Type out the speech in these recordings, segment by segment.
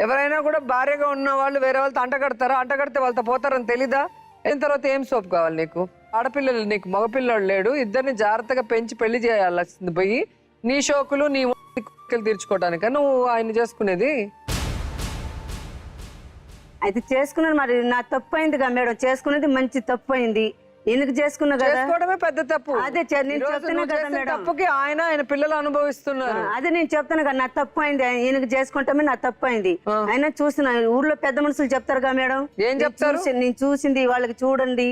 ఎవరైనా కూడా భార్యగా ఉన్న వాళ్ళు వేరే వాళ్ళతో అంటగడతారా? అంటగడితే వాళ్ళతో పోతారని తెలీదా? అయిన తర్వాత ఏం సోపు కావాలి నీకు? ఆడపిల్లలు నీకు మగపిల్లడు లేడు, ఇద్దరిని జాగ్రత్తగా పెంచి పెళ్లి చేయాల్సింది పోయి నీ షోకులు నీ తీర్చుకోవటానిక నువ్వు ఆయన చేసుకునేది? అయితే చేసుకున్నాను, మరి నా తప్పు అయిందిగా మేడం, చేసుకునేది మంచి తప్పు అయింది. ఎందుకు చేసుకున్నా కదా, చేసుకోవడమే పెద్ద తప్పు. అదే నేను చెప్తున్నా కదా మేడం, తప్పుకి ఆయన పిల్లలు అనుభవిస్తున్నారు. అదే నేను చెప్తాను కదా, నా తప్పు అయింది, ఈయనకు చేసుకుంటామే నా తప్పు అయింది. అయినా చూసిన ఊర్లో పెద్ద మనుషులు చెప్తారు కదా మేడం, ఏం చెప్తారు? నేను చూసింది వాళ్ళకి చూడండి,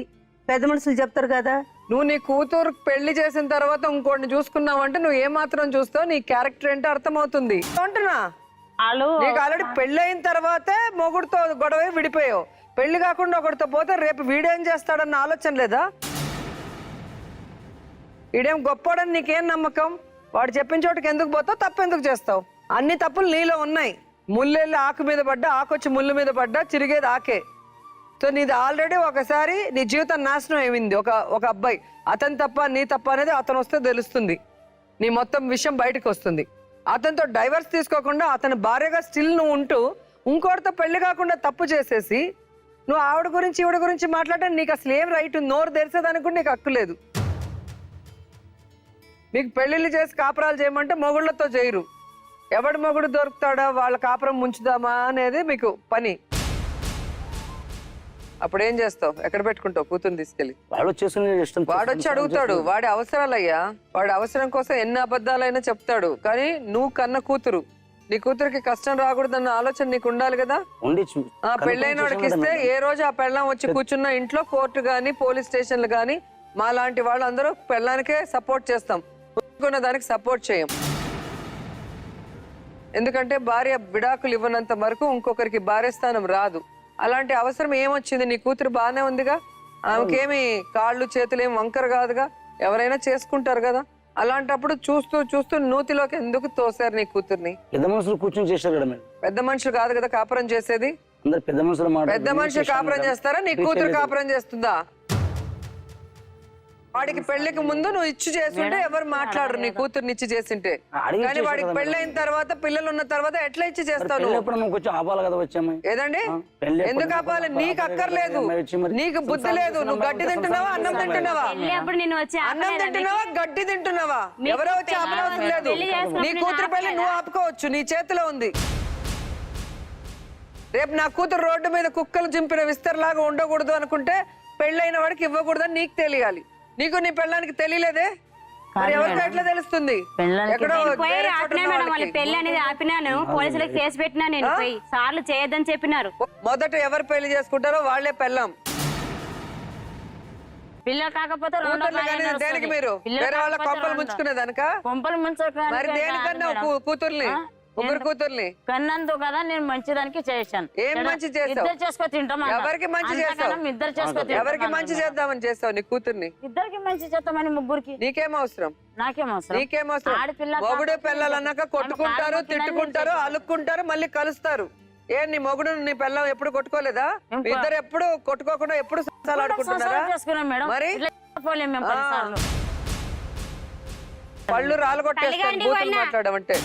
పెద్ద మనుషులు చెప్తారు కదా. నువ్వు నీ కూతురు పెళ్లి చేసిన తర్వాత ఇంకోటిని చూసుకున్నావంటే నువ్వు ఏమాత్రం చూస్తావు, నీ క్యారెక్టర్ ఏంటో అర్థమవుతుంది అంటున్నా. నీకు ఆల్రెడీ పెళ్లి అయిన తర్వాతే మొగుడుతో గొడవ విడిపోయావు. పెళ్లి కాకుండా ఒకటితో పోతే రేపు వీడేం చేస్తాడన్న ఆలోచన లేదా? వీడేం గొప్పవాడని నీకేం నమ్మకం? వాడు చెప్పిన చోటుకి ఎందుకు పోతావు, తప్పు ఎందుకు చేస్తావు? అన్ని తప్పులు నీలో ఉన్నాయి. ముళ్ళెళ్ళి ఆకు మీద పడ్డా, ఆకొచ్చి ముళ్ళు మీద పడ్డా చిరిగేది ఆకే. సో నీది ఆల్రెడీ ఒకసారి నీ జీవితం నాశనం అయింది. ఒక అబ్బాయి అతని తప్ప నీ తప్ప అనేది అతను వస్తే తెలుస్తుంది, నీ మొత్తం విషయం బయటకు వస్తుంది. అతనితో డైవర్స్ తీసుకోకుండా అతని భార్యగా స్టిల్ నువ్వు ఉంటూ ఇంకోటితో పెళ్లి కాకుండా తప్పు చేసేసి నువ్వు ఆవిడ గురించి ఈవిడ గురించి మాట్లాడడానికి నీకు అసలు ఏం రైట్? నోరు తెరిసేదానికి కూడా నీకు హక్కు లేదు. మీకు పెళ్లిళ్ళు చేసి కాపురాలు చేయమంటే మొగుళ్ళతో చేయరు. ఎవడు మొగుడు దొరుకుతాడా వాళ్ళ కాపురం ముంచుదామా అనేది మీకు పని. అప్పుడు ఏం చేస్తావు? ఎక్కడ పెట్టుకుంటావు కూతురు తీసుకెళ్ళి? వాడొచ్చి అడుగుతాడు, వాడి అవసరాలయ్యా, వాడి అవసరం కోసం ఎన్ని అబద్ధాలైనా చెప్తాడు. కానీ నువ్వు కన్న కూతురు, నీ కూతురికి కష్టం రాకూడదన్న ఆలోచన నీకు ఉండాలి కదా. పెళ్ళైన వాడికి ఇస్తే ఏ రోజు ఆ పెళ్ళం వచ్చి కూర్చున్న ఇంట్లో కోర్టు గాని పోలీస్ స్టేషన్లు గాని మా లాంటి వాళ్ళందరూ పెళ్ళానికే సపోర్ట్ చేస్తాం, దానికి సపోర్ట్ చేయం. ఎందుకంటే భార్య విడాకులు ఇవ్వనంత వరకు ఇంకొకరికి భార్య స్థానం రాదు. అలాంటి అవసరం ఏమొచ్చింది? నీ కూతురు బాగానే ఉందిగా, ఆమెకేమి కాళ్ళు చేతులు ఏమి వంకర కాదుగా, ఎవరైనా చేసుకుంటారు కదా. అలాంటప్పుడు చూస్తూ చూస్తూ నూతిలోకి ఎందుకు తోసారు నీ కూతుర్ని? పెద్ద మనుషులు కూర్చొని చేశారు కదా మేడం. పెద్ద మనుషులు కాదు కదా కాపురం చేసేది. పెద్ద మనుషులు పెద్ద మనుషులు కాపురం చేస్తారా? నీ కూతురు కాపురం చేస్తుందా? వాడికి పెళ్లికి ముందు నువ్వు ఇచ్చి చేస్తుంటే ఎవరు మాట్లాడరు నీ కూతుర్ని ఇచ్చి చేసింటే. కానీ వాడికి పెళ్ళైన తర్వాత పిల్లలు ఉన్న తర్వాత ఎట్లా ఇచ్చి చేస్తావు? ఏదండి ఎందుకు ఆపాలి? నీకు అక్కర్లేదు, నీకు బుద్ధి లేదు. నువ్వు గడ్డి తింటున్నావా, అన్నం తింటున్నావా? అన్నం తింటున్నావా, గడ్డి తింటున్నావా? ఎవరో వచ్చి ఆపనవసరం లేదు. నీ కూతురు పెళ్లి నువ్వు ఆపుకోవచ్చు, నీ చేతిలో ఉంది. రేపు నా కూతురు రోడ్డు మీద కుక్కలు చింపిన విస్తరలాగా ఉండకూడదు అనుకుంటే పెళ్ళైన వాడికి ఇవ్వకూడదని నీకు తెలియాలి. నీకు నీ పెళ్ళానికి తెలియలేదే, మరి ఎవరికి ఎట్లా తెలుస్తుంది? పెళ్లి అనేది ఆపినాను, పోలీసులకు కేసు పెట్టినా, నేను సార్లు చేయొద్దని చెప్పినారు. మొదట ఎవరు పెళ్లి చేసుకుంటారో వాళ్లే పెళ్ళాం. పిల్లలు కాకపోతే దేనికి మీరు వేరే వాళ్ళ కొంపలు ముంచుకునేదానిక? కొంపలు ముంచుకో మరి దేనికన్నా కూతుర్ని, ముగ్గురు కూతుర్ని కన్నందు కదా నేను మంచిదానికి చేశాను. ఏం మంచి చేస్తావు? ఇద్దరు చేసుకో తింటాం. ఎవరికి మంచి చేస్తావు? ఇద్దరు చేసుకో. ఎవరికి మంచి చేద్దామని చేస్తావు నీ కూతుర్ని? ఇద్దరికి మంచి చేద్దామని ముగ్గురికి. నీకేం అవసరం? నాకేం అవసరం? నీకేం అవసరం? మొగుడు పిల్లలు అన్నాక కొట్టుకుంటారు, తిట్టుకుంటారు, అలుక్కుంటారు, మళ్ళీ కలుస్తారు. ఏ నీ మొగుడు నీ పిల్లం ఎప్పుడు కొట్టుకోలేదా? ఇద్దరు ఎప్పుడు కొట్టుకోకుండా ఎప్పుడు ఆడుకుంటున్నారా? మరి పళ్ళు రాళ్ళు కొట్టేస్తారు బూతులు మాట్లాడమంటే.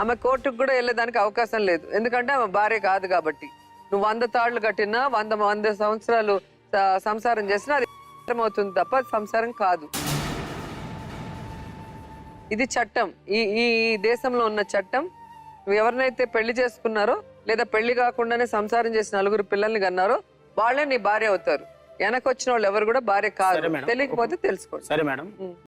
ఆమె కోర్టుకు కూడా వెళ్ళేదానికి అవకాశం లేదు, ఎందుకంటే ఆమె భార్య కాదు కాబట్టి. నువ్వు 100 తాళ్లు కట్టినా 100 సంవత్సరాలు సంసారం చేసినా అది అవుతుంది తప్ప సంసారం కాదు. ఇది చట్టం, ఈ దేశంలో ఉన్న చట్టం. నువ్వు ఎవరినైతే పెళ్లి చేసుకున్నారో లేదా పెళ్లి కాకుండానే సంసారం చేసిన 4 పిల్లల్ని కన్నారో వాళ్ళే నీ భార్య అవుతారు. వెనకొచ్చిన వాళ్ళు ఎవరు కూడా భార్య కాదు. తెలియకపోతే తెలుసుకోండి. సరే మేడం.